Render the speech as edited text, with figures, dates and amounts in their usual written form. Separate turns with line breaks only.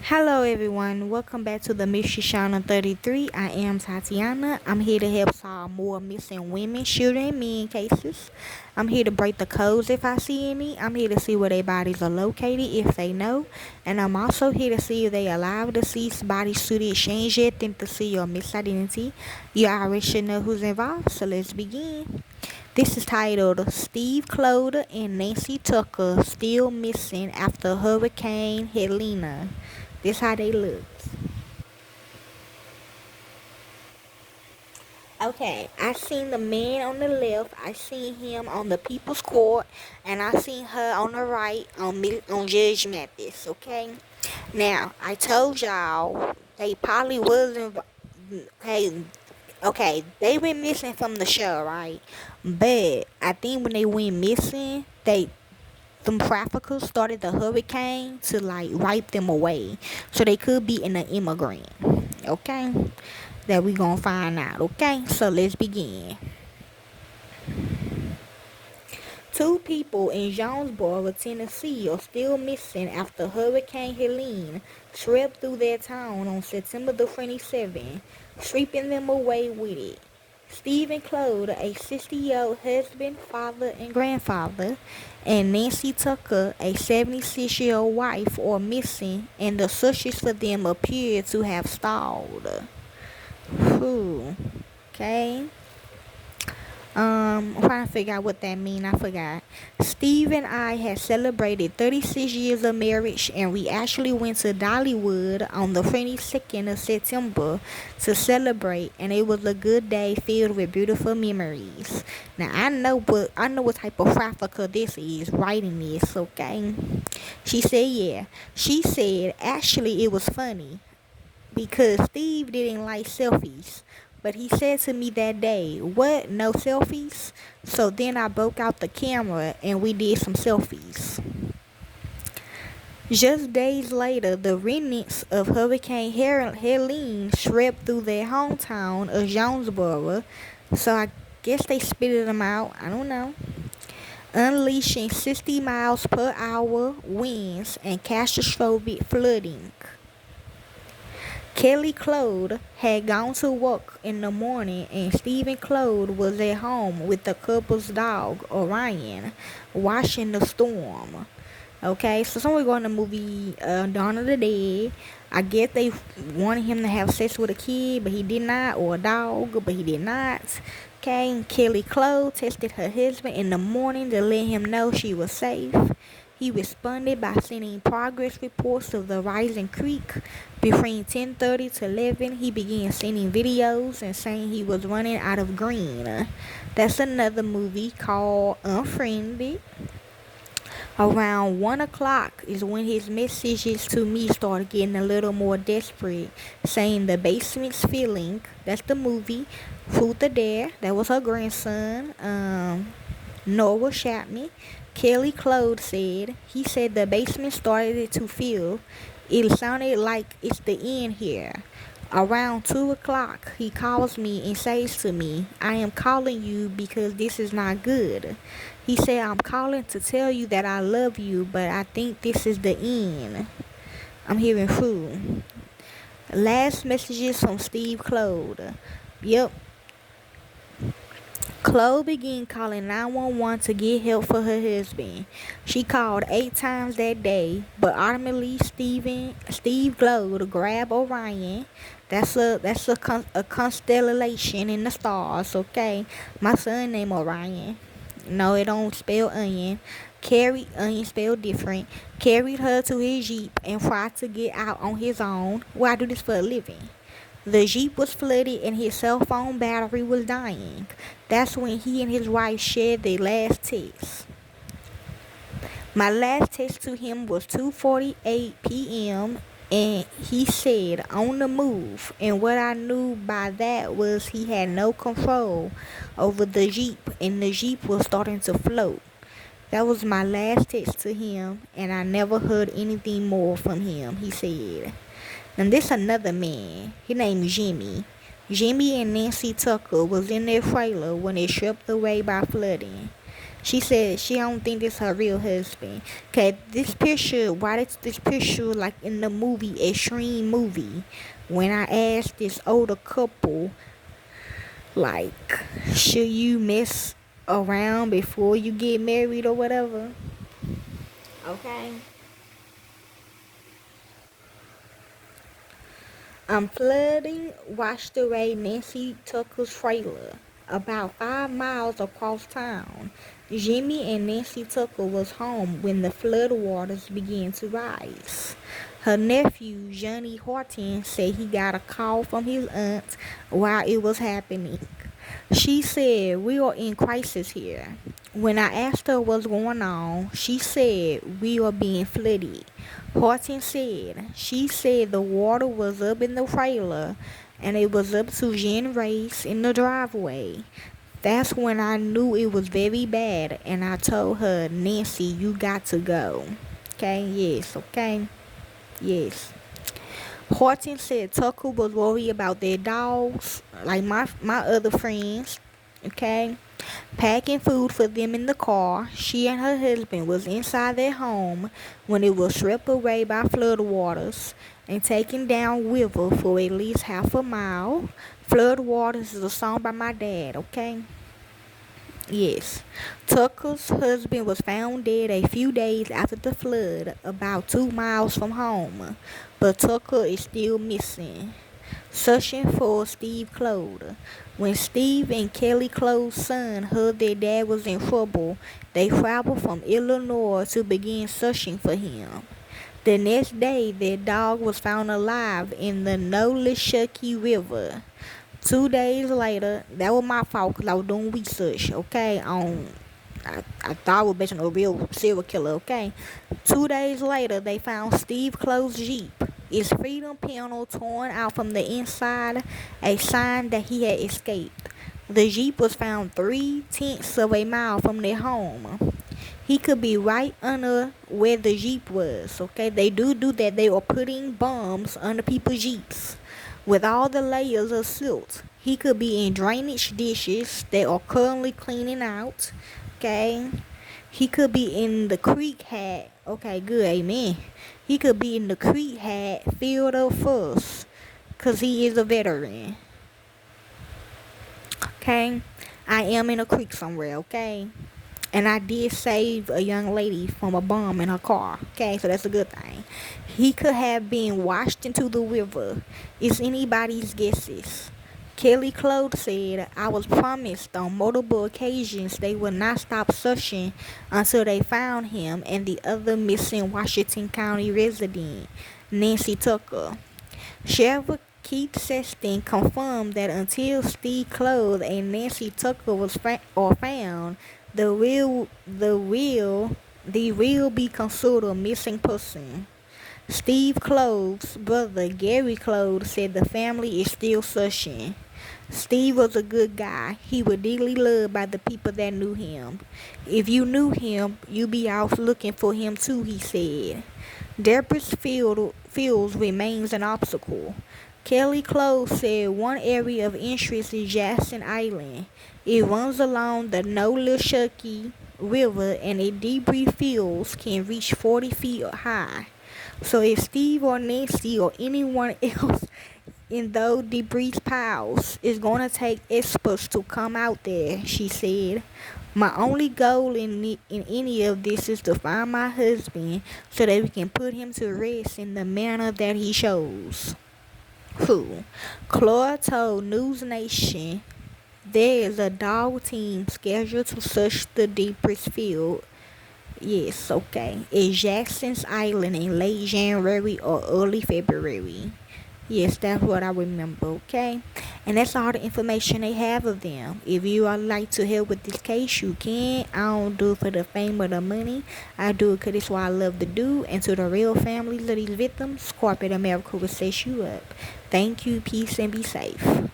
Hello everyone, welcome back to the Mystery Channel 33. I am Tatiana. I'm here to help solve more missing women, children, and men cases. I'm here to break the codes if I see any. I'm here to see where their bodies are located if they know. And I'm also here to see if they allow deceased bodies to the exchange identity or misidentity. You already should know who's involved, so let's begin. This is titled Steve Cloyd and Nancy Tucker Still Missing After Hurricane Helene. This how they look. Okay, I seen the man on the left. I seen him on the People's Court, and I seen her on the right on Judge Mathis. Okay, now I told y'all they probably wasn't. Hey, okay, they went missing from the show, right? But I think when they went missing, them traffickers started the hurricane to like wipe them away, so they could be an immigrant. Okay, that we gonna find out. Okay, so let's begin. Two people in Jonesboro, Tennessee are still missing after Hurricane Helene swept through their town on September the 27th, sweeping them away with it. Stephen Cloyd, a 60-year-old husband, father, and grandfather, and Nancy Tucker, a 76-year-old wife, are missing, and the searches for them appear to have stalled. Whew. Okay. I'm trying to figure out what that mean. I forgot. Steve and I had celebrated 36 years of marriage, and we actually went to Dollywood on the 22nd of September to celebrate, and it was a good day filled with beautiful memories. Now I know what type of trafficker this is writing this. Okay, she said yeah. She said actually it was funny because Steve didn't like selfies. But he said to me that day, "What? No selfies?" So then I broke out the camera and we did some selfies. Just days later, the remnants of Hurricane Helene swept through their hometown of Jonesboro. So I guess they spitted them out. I don't know. Unleashing 60 miles per hour winds and catastrophic flooding. Kelly Cloyd had gone to work in the morning, and Stephen Cloyd was at home with the couple's dog, Orion, watching the storm. Okay, so somewhere going to the movie Dawn of the Dead. I guess they wanted him to have sex with a kid, but he did not, or a dog, but he did not. Okay, Kelly Cloyd texted her husband in the morning to let him know she was safe. He responded by sending progress reports of the rising creek. Between 10:30 to 11, he began sending videos and saying he was running out of green. That's another movie called Unfriended. Around 1 o'clock is when his messages to me started getting a little more desperate, saying the basement's feeling. That's the movie. Truth or Dare. That was her grandson. Noah Chapman. Kelly Cloyd said, he said the basement started to feel. It sounded like it's the end here. Around 2 o'clock, he calls me and says to me, "I am calling you because this is not good." He said, "I'm calling to tell you that I love you, but I think this is the end." I'm hearing food. Last messages from Steve Cloyd. Yep. Chloe began calling 911 to get help for her husband. She called 8 times that day, but ultimately Steve Cloyd grabbed Orion. That's a constellation in the stars. Okay, my son named Orion. No, it don't spell onion. Carried onion spelled different. Carried her to his jeep and tried to get out on his own. Well, I do this for a living. The Jeep was flooded and his cell phone battery was dying. That's when he and his wife shared their last text. My last text to him was 2:48 p.m. and he said on the move, and what I knew by that was he had no control over the Jeep and the Jeep was starting to float. That was my last text to him, and I never heard anything more from him, he said. And this another man. His name is Jimmy. Jimmy and Nancy Tucker was in their trailer when it swept away by flooding. She said she don't think this her real husband. Okay, this picture, why this picture like in the movie, Extreme movie, when I asked this older couple, like, should you mess around before you get married or whatever? Okay. Flooding washed away Nancy Tucker's trailer about 5 miles across town. Jimmy and Nancy Tucker was home when the flood waters began to rise. Her nephew, Johnny Horton, said he got a call from his aunt while it was happening. She said, "We are in crisis here." When I asked her what's going on, she said, "We are being flooded." Horton said, "She said the water was up in the trailer and it was up to Jen Race in the driveway. That's when I knew it was very bad, and I told her, Nancy, you got to go." Okay, yes, okay, yes. Horton said Tucker was worried about their dogs, like my other friends, okay? Packing food for them in the car. She and her husband was inside their home when it was swept away by floodwaters and taken down river for at least half a mile. Floodwaters is a song by my dad, okay? Yes. Tucker's husband was found dead a few days after the flood, about 2 miles from home, but Tucker is still missing. Searching for Steve Cloyd. When Steve and Kelly Cloyd's son heard their dad was in trouble, they traveled from Illinois to begin searching for him. The next day, their dog was found alive in the Nolishucky River. 2 days later, that was my fault because I was doing research, okay, I thought it was based on a real serial killer, okay. 2 days later, they found Steve Cloyd's Jeep. Its freedom panel torn out from the inside, a sign that he had escaped. The Jeep was found 3/10 of a mile from their home. He could be right under where the Jeep was, okay. They do that. They are putting bombs under people's Jeeps with all the layers of silt. He could be in drainage dishes they are currently cleaning out, okay. He could be in the creek hat. Okay, good, amen. He could be in the creek hat filled up first, because he is a veteran. Okay? I am in a creek somewhere, okay? And I did save a young lady from a bomb in her car. Okay, so that's a good thing. He could have been washed into the river. It's anybody's guesses. Kelly Cloyd said, "I was promised on multiple occasions they would not stop searching until they found him and the other missing Washington County resident, Nancy Tucker." Sheriff Keith Sexton confirmed that until Steve Cloyd and Nancy Tucker was found, the will be considered a missing person. Steve Cloyd's brother, Gary Cloyd, said the family is still searching. Steve was a good guy. He was dearly loved by the people that knew him. If you knew him, you'd be out looking for him too, he said. Debris fields remains an obstacle. Kelly Cloyd said one area of interest is Jackson Island. It runs along the Nolishucky River and its debris fields can reach 40 feet high. So if Steve or Nancy or anyone else in those debris piles, it's going to take experts to come out there, she said. My only goal in any of this is to find my husband so that we can put him to rest in the manner that he chose. Who? Cloyd told News Nation there is a dog team scheduled to search the debris field. Yes, okay. At Jackson's Island in late January or early February. Yes, that's what I remember, okay? And that's all the information they have of them. If you would like to help with this case, you can. I don't do it for the fame or the money. I do it because it's what I love to do. And to the real families of these victims, corporate America will set you up. Thank you, peace, and be safe.